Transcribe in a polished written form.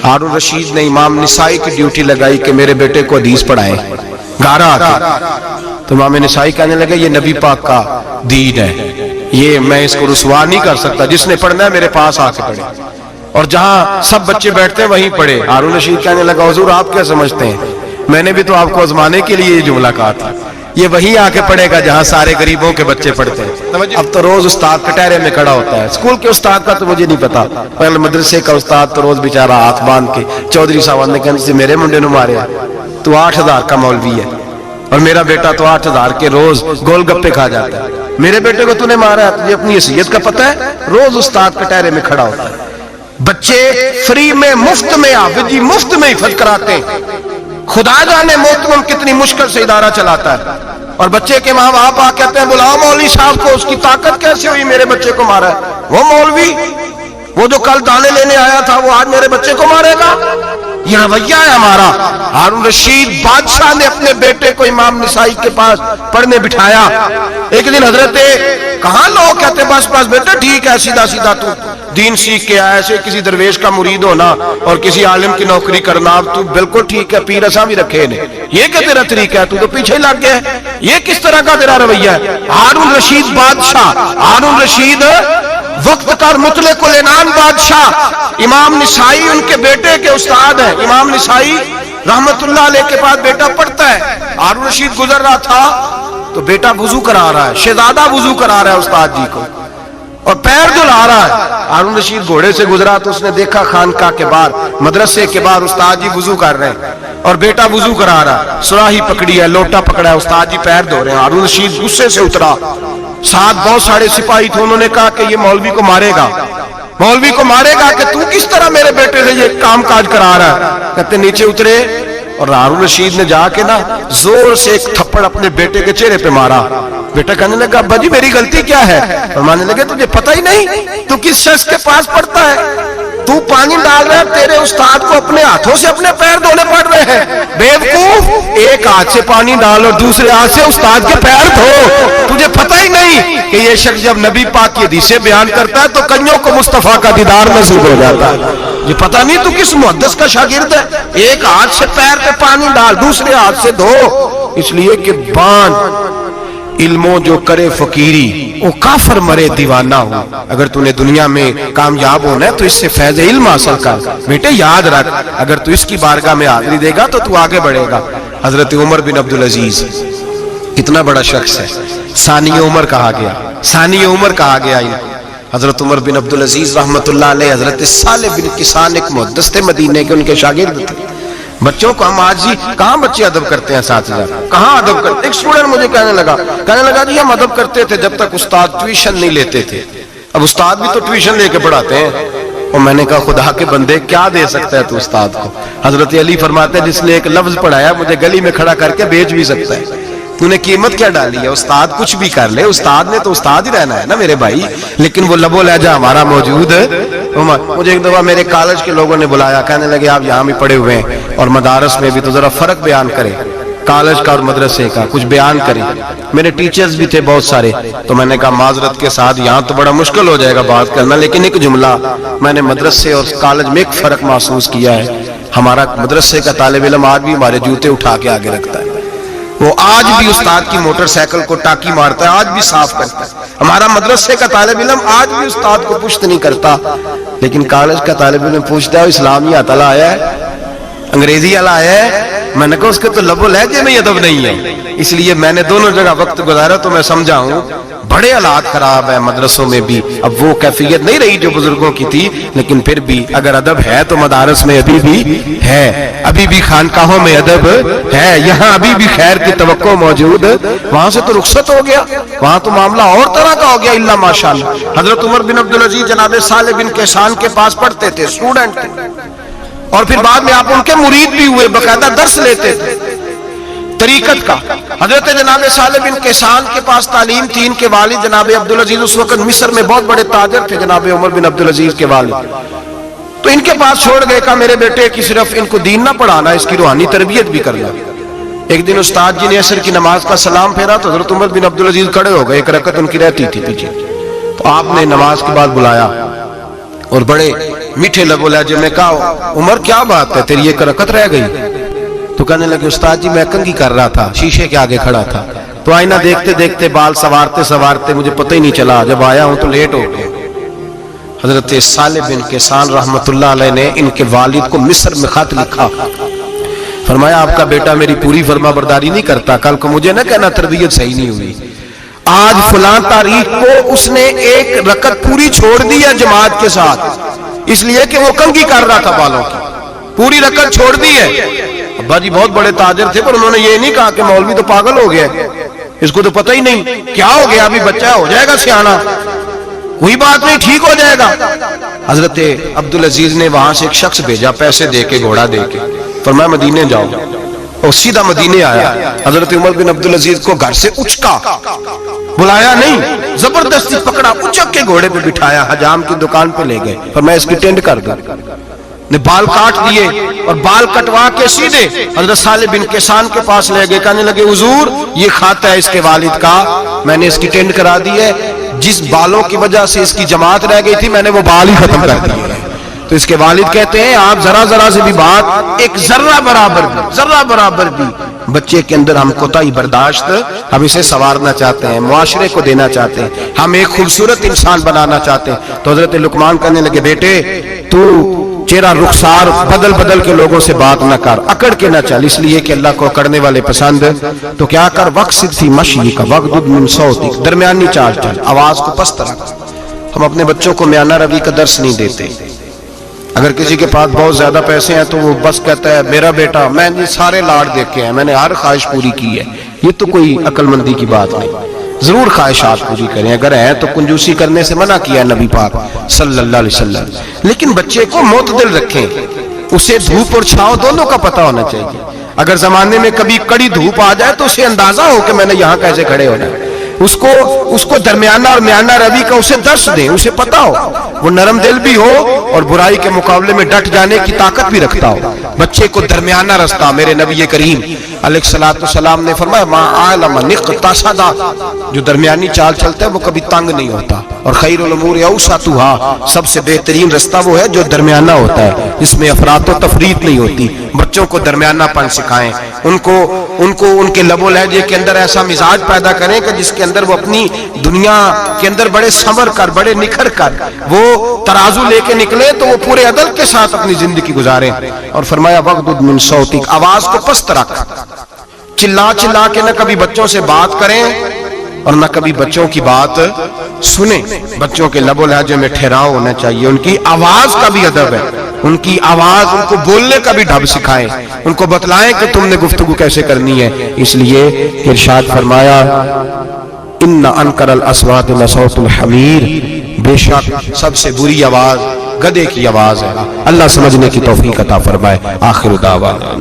हारून रशीद ने इमाम निसाई की ड्यूटी लगाई कि मेरे बेटे को हदीस पढ़ाएं गारा आके। तो इमाम निसाई कहने लगे ये नबी पाक का दीन है, ये मैं इसको रुसवा नहीं कर सकता, जिसने पढ़ना है मेरे पास आके पढ़े। और जहां सब बच्चे बैठते हैं वहीं पढ़े। हारून रशीद कहने लगा हुजूर आप क्या समझते हैं, मैंने भी तो आपको आजमाने के लिए ये जुमला कहा था, ये वहीं आके पढ़ेगा जहां सारे गरीबों के बच्चे पढ़ते हैं। अब तो रोज उस्ताद कटहरे में खड़ा होता है। स्कूल के उस्ताद का तो मुझे नहीं पता, पहले मदरसे का उस्ताद तो रोज बेचारा हाथ बांध के चौधरी साहब ने कहने मेरे मुंडे नु मारे, तू 8,000 का मौलवी है और मेरा बेटा तो 8,000 के रोज गोलगप्पे खा जाता है, मेरे बेटे को तूने मारा, तुझे अपनी हैसियत का पता है? रोज उस्ताद कटहरे में खड़ा होता है। बच्चे फ्री में मुफ्त में हाफिज जी मुफ्त में हिफ्ज कराते हैं। खुदा जाने मोहतरम कितनी मुश्किल से इदारा चलाता है। और बच्चे के माँ बाप आ कहते हैं बुलाओ मौलवी साहब को, उसकी ताकत कैसे हुई मेरे बच्चे को मारा है? वो मौलवी वो जो कल दाने लेने आया था वो आज मेरे बच्चे को मारेगा? ये रवैया है हमारा। हारून रशीद बादशाह ने अपने बेटे को इमाम निसाई के पास पढ़ने बिठाया। एक दिन हजरत कहाँ लोग कहते बस बस बेटे ठीक है, सीधा सीधा तू दीन सीख के आया, ऐसे किसी दरवेश का मुरीद होना और किसी आलिम की नौकरी करना, अब तू बिल्कुल ठीक है, पीर असा भी रखे ने, ये क्या तेरा तरीका है? तू तो पीछे लग गया है, ये किस तरह का तेरा रवैया है? हारून रशीद बादशाह, हारून रशीद वक्त का मुतले कुल इनाम बादशाह, इमाम निसाई उनके बेटे के उस्ताद हैं। इमाम निसाई रहमतुल्लाह अलैह के पास बेटा पढ़ता है। हारून रशीद गुजर रहा था तो बेटा वुजू करा रहा है, शहजादा वुजू करा रहा है उस्ताद जी को और पैर धुला रहा है। हारून रशीद घोड़े से गुजरा तो उसने देखा खानका के बाहर मदरसे के बाहर उस्ताद जी वुजू कर रहे हैं और बेटा वुजू करा रहा है, सुराही पकड़ी है, लोटा पकड़ा है, उस्ताद जी पैर धो रहे हैं। हारून रशीद गुस्से से उतरा, साथ बहुत सारे सिपाही थे, उन्होंने कहा कि ये मौलवी को मारेगा, मौलवी को मारेगा कि तू किस तरह मेरे बेटे से ये काम काज करा रहा है। कहते नीचे उतरे और हारून रशीद ने जाके ना जोर से एक थप्पड़ अपने बेटे के चेहरे पे मारा। बेटा कहने लगा अब्बा जी मेरी गलती क्या है? फरमाने लगे तुझे पता ही नहीं तू किस शख्स के पास पढ़ता है? तू पानी डाल रहा है, तेरे उस्ताद को अपने हाथों से अपने पैर धोने पड़ रहे हैं। बेवकूफ, एक हाथ से पानी डाल और दूसरे हाथ से उस्ताद के पैर धो। तुझे पता ही नहीं कि ये शख्स जब नबी पाक की हदीसें बयान करता है तो कईयों को मुस्तफा का दीदार नसीब हो जाता है। ये पता नहीं तू किस मुहद्दिस का शागिर्द है? एक हाथ से पैर पे पानी डाल, दूसरे हाथ से धो, इसलिए कि बान इल्मो जो करे फकीरी वो काफर मरे दीवाना हो। अगर तूने दुनिया में कामयाब होना है तो इससे फैज़ इल्म हासिल कर। बेटे याद रख, अगर तू इसकी बारगाह में हाजिरी देगा तो तू आगे बढ़ेगा। हजरत उमर बिन अब्दुल अजीज कितना बड़ा शख्स है, सानी उमर कहा गया, सानी उमर कहा गया। हजरत उमर बिन अब्दुल अजीज रहमतुल्लाह अलैह हजरत सालेह बिन किसान एक मुहद्दिस थे मदीने के, उनके शागिर्द थे। बच्चों को हम आज जी कहाँ बच्चे अदब करते हैं, साथ कहाँ अदब करते? एक स्टूडेंट मुझे कहने लगा जी हम अदब करते थे जब तक उस्ताद ट्यूशन नहीं लेते थे, अब उस्ताद भी तो ट्यूशन लेके पढ़ाते हैं। और मैंने कहा खुदा के बंदे क्या दे सकता है तू उस्ताद को? हजरत अली फरमाते हैं जिसने एक लफ्ज पढ़ाया मुझे गली में खड़ा करके बेच भी सकता है, तूने कीमत क्या डाली है? उस्ताद कुछ भी कर ले, उस्ताद ने तो उस्ताद ही रहना है ना मेरे भाई, लेकिन वो लबो लहजा हमारा मौजूद है। मुझे एक दफा मेरे कॉलेज के लोगों ने बुलाया, कहने लगे आप यहाँ भी पढ़े हुए हैं और मदारस में भी, तो जरा फर्क बयान करें कॉलेज का और मदरसे का, कुछ बयान करें। मेरे टीचर्स भी थे बहुत सारे, तो मैंने कहा माजरत के साथ यहाँ तो बड़ा मुश्किल हो जाएगा बात करना, लेकिन एक जुमला मैंने मदरसे और कॉलेज में एक फर्क महसूस किया है। हमारा मदरसे का तालिब इल्म आज भी हमारे जूते उठा के आगे रखता है, वो आज भी उस्ताद की मोटरसाइकिल को टाकी मारता है, आज भी साफ करता है। हमारा मदरसे का तालिब इल्म आज भी उस्ताद को पुश्त नहीं करता, लेकिन कॉलेज का तालिब इल्म पूछता है इस्लामी अतला आया है, अंग्रेजी वाला आया है? मैंने कहा उसके तो लबो लहजे में अदब नहीं है। इसलिए मैंने दोनों जगह वक्त गुजारा तो मैं समझा हूँ बड़े हालात खराब है मदरसों में भी। अब वो कैफियत नहीं रही जो बुजुर्गों की थी, लेकिन फिर भी अगर अदब है तो मदारस में अभी भी है, अभी भी खानकाहों में अदब है, यहाँ अभी भी खैर की तवक्को मौजूद। वहां से तो रुखसत हो गया, वहां तो मामला और तरह का हो गया इल्ला माशाअल्लाह। हजरत उमर बिन अब्दुल अजीज जनाब सालेह बिन किसान के पास पढ़ते थे, स्टूडेंट थे, और फिर बाद में आप उनके मुरीद भी हुए, बकायदा दर्स लेते थे तरीकत का। हजरत जनाब सालेह बिन किसान के पास तालीम थी। इनके वालिद जनाब अब्दुल अजीज उस वक्त मिस्र में बहुत बड़े ताजर थे, जनाब उमर बिन अब्दुल अजीज के वालिद। तो इनके पास छोड़ गए, कहा मेरे बेटे की सिर्फ इनको दीन ना पढ़ाना, इसकी रूहानी तरबियत भी करना। एक दिन उस्ताद जी ने असर की नमाज का सलाम फेरा तो हजरत उमर बिन अब्दुल अजीज खड़े हो गए, एक रकत उनकी रहती थी पीछे। तो आपने नमाज के बाद बुलाया और बड़े میٹھے لبو لہجے میں کہا عمر کیا بات ہے تیری ایک رکعت رہ گئی؟ تو کہنے لگے استاد جی میں کنگھی کر رہا تھا، شیشے کے آگے کھڑا تھا، تو آئینہ دیکھتے دیکھتے بال سوارتے سوارتے مجھے پتہ ہی نہیں چلا، جب آیا ہوں تو لیٹ ہو گیا۔ حضرت صالح بن کیسان رحمت اللہ علیہ نے ان کے والد کو مصر میں خط لکھا، فرمایا آپ کا بیٹا میری پوری فرما برداری نہیں کرتا، کل کو مجھے نہ کہنا تربیت صحیح نہیں ہوئی۔ آج فلاں تاریخ کو اس نے ایک رکعت پوری چھوڑ دی ہے جماعت کے ساتھ، اس لیے کہ وہ کنگھی کر رہا تھا بالوں کی، پوری رکعت چھوڑ دی ہے۔ ابا جی بہت بڑے تاجر تھے پر انہوں نے یہ نہیں کہا کہ مولوی تو پاگل ہو گیا، اس کو تو پتہ ہی نہیں کیا ہو گیا، ابھی بچہ ہو جائے گا سیانا، کوئی بات نہیں ٹھیک ہو جائے گا۔ حضرت عبدالعزیز نے وہاں سے ایک شخص بھیجا پیسے دے کے، گھوڑا دے کے، فرمایا مدینے جاؤ، اور سیدھا مدینے آیا۔ حضرت عمر بن عبدالعزیز کو گھر سے اچکا، بلایا نہیں، زبردستی پکڑا، اچک کے گھوڑے پہ بٹھایا، حجام کی دکان پہ لے گئے، فرمایا اس کی ٹینڈ کر دو، نے بال کاٹ دیے اور بال کٹوا کے سیدھے حضرت صالح بن کیسان کے پاس لے گئے، کہنے لگے حضور یہ کھاتا ہے اس کے والد کا، میں نے اس کی ٹینڈ کرا دی ہے، جس بالوں کی وجہ سے اس کی جماعت رہ گئی تھی میں نے وہ بال ہی ختم کر دیے۔ تو اس کے والد کہتے ہیں آپ ذرا ذرا سے بھی بات، ایک ذرہ برابر بھی بچے کے اندر ہم کوتاہی برداشت، ہم اسے سنوارنا چاہتے ہیں، معاشرے کو دینا چاہتے ہیں، ہم ایک خوبصورت انسان بنانا چاہتے ہیں۔ تو حضرت لقمان کہنے لگے بیٹے تو چہرہ رخسار بدل بدل کے لوگوں سے بات نہ کر، اکڑ کے نہ چل، اس لیے کہ اللہ کو اکڑنے والے پسند، تو کیا کر وقصد فی مشی کا وغضض من صوتک، درمیانی چال چل، آواز کو پست رکھ۔ ہم اپنے بچوں کو میانہ روی کا درس نہیں دیتے۔ اگر کسی کے پاس بہت زیادہ پیسے ہیں تو وہ بس کہتا ہے میرا بیٹا، میں نے سارے لاڈ دیکھے ہیں، میں نے ہر خواہش پوری کی ہے، یہ تو کوئی عقل مندی کی بات نہیں۔ ضرور خواہشات پوری کریں، اگر ہیں تو کنجوسی کرنے سے منع کیا ہے نبی پاک صلی اللہ علیہ وسلم، لیکن بچے کو معتدل رکھیں، اسے دھوپ اور چھاؤں دونوں کا پتہ ہونا چاہیے۔ اگر زمانے میں کبھی کڑی دھوپ آ جائے تو اسے اندازہ ہو کہ میں نے یہاں کیسے کھڑے ہونا ہے، اس کو درمیانہ اور میانہ روی کا اسے درس دیں، اسے پتہ ہو، وہ نرم دل بھی ہو اور برائی کے مقابلے میں ڈٹ جانے کی طاقت بھی رکھتا ہو۔ بچے کو درمیانہ رستہ، میرے نبی کریم علیہ السلام نے فرمایا ما عالم نقتصدا، جو درمیانی چال چلتا ہے وہ کبھی تنگ نہیں ہوتا، اور خیر الامور اوسطھا، سب سے بہترین رستہ وہ ہے جو درمیانہ ہوتا ہے، اس میں افراط و تفریط نہیں ہوتی۔ بچوں کو درمیانہ پن سکھائیں، ان کو ان کے لب و لہجے کے اندر ایسا مزاج پیدا کریں کہ جس کے اندر وہ اپنی دنیا کے اندر بڑے سنور کر، بڑے نکھر کر وہ ترازو لے کے نکلے تو وہ پورے عدل کے ساتھ اپنی زندگی گزاریں۔ اور فرمایا وغضض من صوتک، آواز کو پست رکھ، چلا چلا کے نہ کبھی بچوں سے بات کریں اور نہ کبھی بچوں کی بات سنیں۔ بچوں کے لب و لہجے میں ٹھہراؤ ہونا چاہیے، ان کی آواز کا بھی ادب ہے، ان کی آواز، ان کو بولنے کا بھی ڈھب سکھائیں، ان کو بتلائیں کہ تم نے گفتگو کیسے کرنی ہے۔ اس لیے ارشاد فرمایا ان انکر الاصوات لصوت الحمیر، بے شک سب سے بری آواز گدھے کی آواز ہے۔ اللہ سمجھنے کی توفیق عطا فرمائے۔ آخر دعوانا